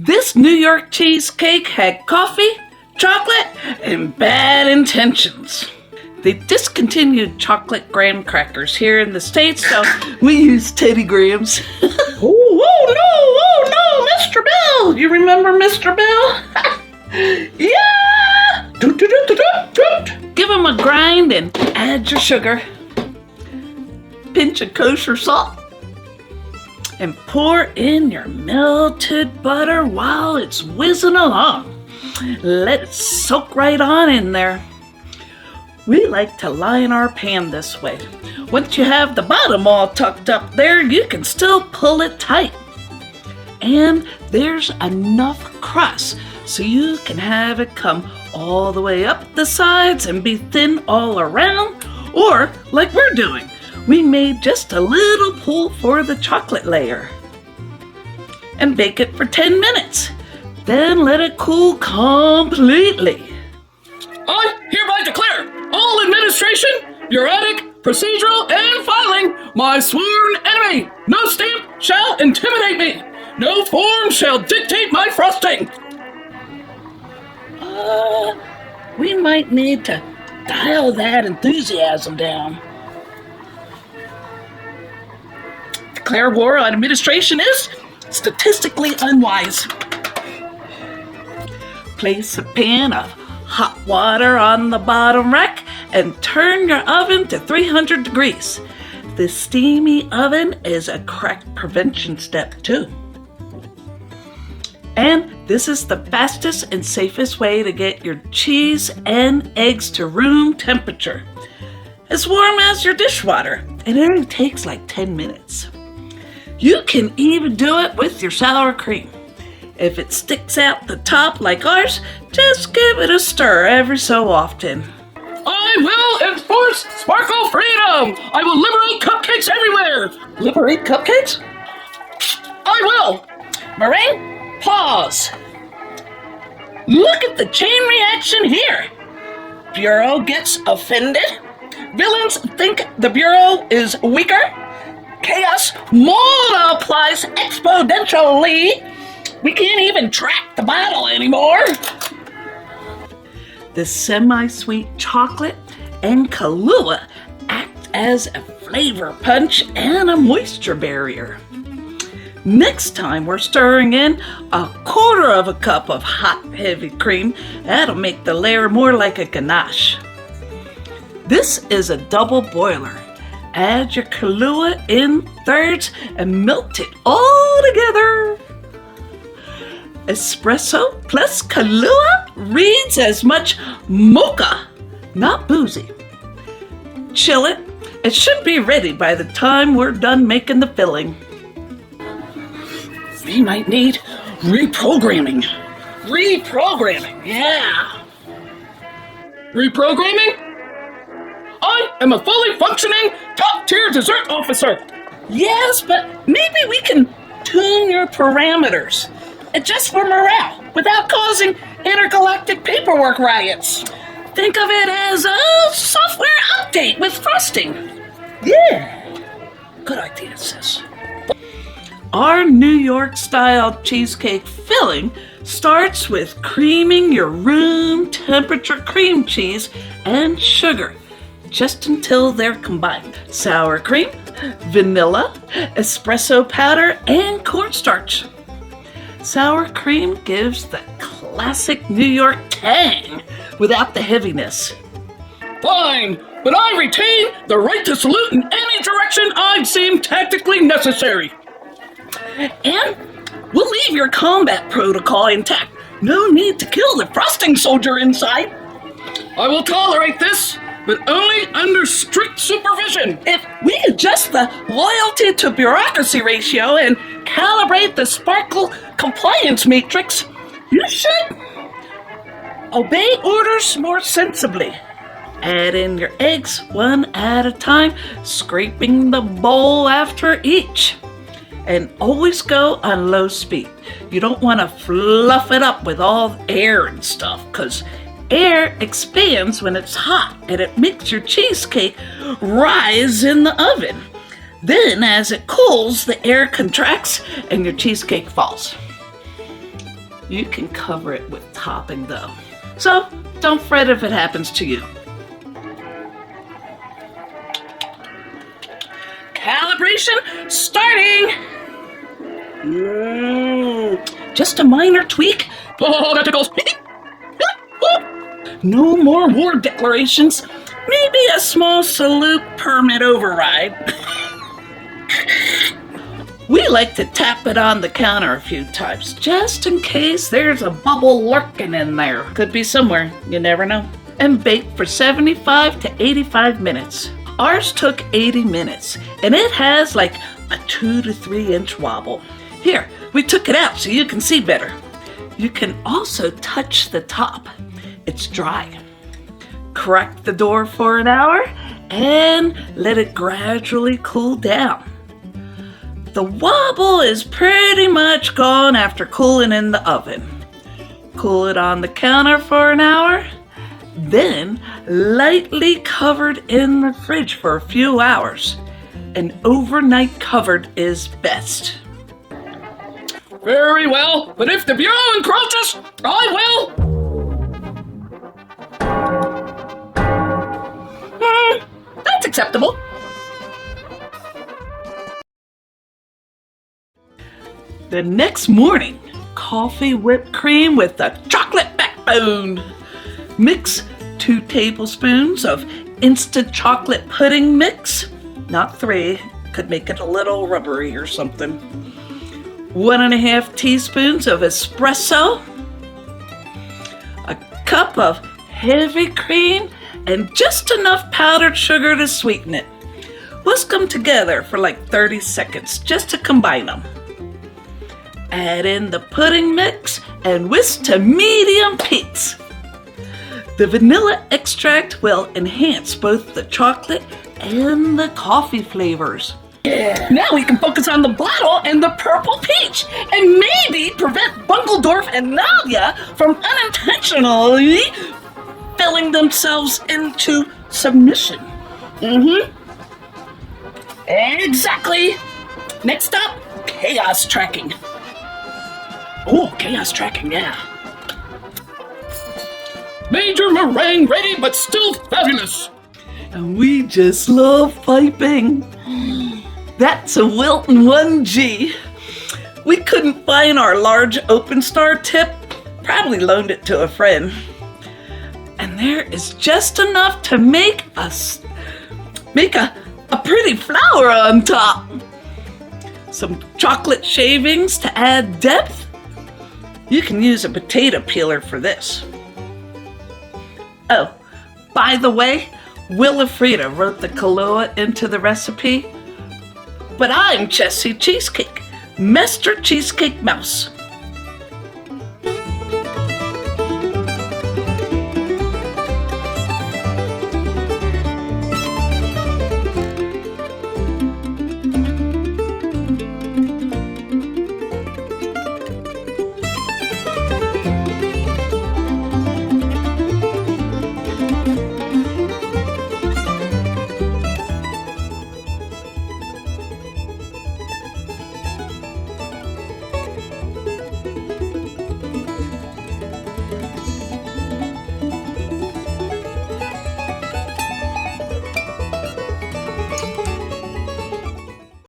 This New York cheesecake had coffee, chocolate, and bad intentions. They discontinued chocolate graham crackers here in the States, so we use Teddy Grahams. Oh no, Mr. Bill! You remember Mr. Bill? Yeah! Give him a grind and add your sugar. Pinch of kosher salt. And pour in your melted butter while it's whizzing along. Let it soak right on in there. We like to line our pan this way. Once you have the bottom all tucked up there, you can still pull it tight. And there's enough crust so you can have it come all the way up the sides and be thin all around. Or, like we're doing, we made just a little pull for the chocolate layer. And bake it for 10 minutes. Then let it cool completely. I hereby declare all administration, bureaucratic, procedural, and filing my sworn enemy. No stamp shall intimidate me. No form shall dictate my frosting. We might need to dial that enthusiasm down. Declare war on administration is statistically unwise. Place a pan of hot water on the bottom rack and turn your oven to 300 degrees. The steamy oven is a crack prevention step too. And this is the fastest and safest way to get your cheese and eggs to room temperature. As warm as your dishwater. It only takes like 10 minutes. You can even do it with your sour cream. If it sticks out the top like ours, just give it a stir every so often. I will enforce sparkle freedom. I will liberate cupcakes everywhere. Liberate cupcakes? I will. Meringue, pause. Look at the chain reaction here. Bureau gets offended. Villains think the Bureau is weaker. Chaos multiplies exponentially. We can't even track the bottle anymore. The semi-sweet chocolate and Kahlua act as a flavor punch and a moisture barrier. Next time we're stirring in a quarter of a cup of hot, heavy cream. That'll make the layer more like a ganache. This is a double boiler. Add your Kailua in thirds and melt it all together. Espresso plus Kailua reads as much mocha, not boozy. Chill it. It should be ready by the time we're done making the filling. We might need reprogramming. Reprogramming, yeah. Reprogramming? I am a fully functioning top-tier dessert officer. Yes, but maybe we can tune your parameters. Just for morale, without causing intergalactic paperwork riots. Think of it as a software update with frosting. Yeah, good idea, sis. Our New York-style cheesecake filling starts with creaming your room temperature cream cheese and sugar, just until they're combined. Sour cream, vanilla, espresso powder, and cornstarch. Sour cream gives the classic New York tang without the heaviness. Fine, but I retain the right to salute in any direction I deem tactically necessary. And we'll leave your combat protocol intact. No need to kill the frosting soldier inside. I will tolerate this, but only under strict supervision. If we adjust the loyalty to bureaucracy ratio and calibrate the sparkle compliance matrix, you should obey orders more sensibly. Add in your eggs one at a time, scraping the bowl after each. And always go on low speed. You don't want to fluff it up with all air and stuff, because air expands when it's hot and it makes your cheesecake rise in the oven. Then as it cools, the air contracts and your cheesecake falls. You can cover it with topping though. So don't fret if it happens to you. Calibration starting! Just a minor tweak. Oh, that tickles. No more war declarations. Maybe a small salute permit override. We like to tap it on the counter a few times, just in case there's a bubble lurking in there. Could be somewhere, you never know. And bake for 75 to 85 minutes. Ours took 80 minutes, and it has like a 2 to 3 inch wobble. Here, we took it out so you can see better. You can also touch the top. It's dry. Crack the door for an hour and let it gradually cool down. The wobble is pretty much gone after cooling in the oven. Cool it on the counter for an hour, then lightly covered in the fridge for a few hours. An overnight covered is best. Very well, but if the Bureau encroaches, I will. That's acceptable. The next morning, coffee whipped cream with a chocolate backbone. Mix 2 tablespoons of instant chocolate pudding mix. Not 3, could make it a little rubbery or something. 1.5 teaspoons of espresso. A cup of heavy cream and just enough powdered sugar to sweeten it. Whisk them together for like 30 seconds just to combine them. Add in the pudding mix and whisk to medium heat. The vanilla extract will enhance both the chocolate and the coffee flavors. Yeah. Now we can focus on the bottle and the purple peach, and maybe prevent Bungeldorf and Nadia from unintentionally filling themselves into submission. Exactly. Next up, chaos tracking. Oh, chaos tracking, yeah. Major meringue ready, but still fabulous. And we just love piping. That's a Wilton 1G. We couldn't find our large open star tip. Probably loaned it to a friend. And there is just enough to make a pretty flower on top. Some chocolate shavings to add depth. You can use a potato peeler for this. Oh, by the way, Willafreda wrote the Kahlua into the recipe, but I'm Jessie Cheesecake, Master Cheesecake Mouse.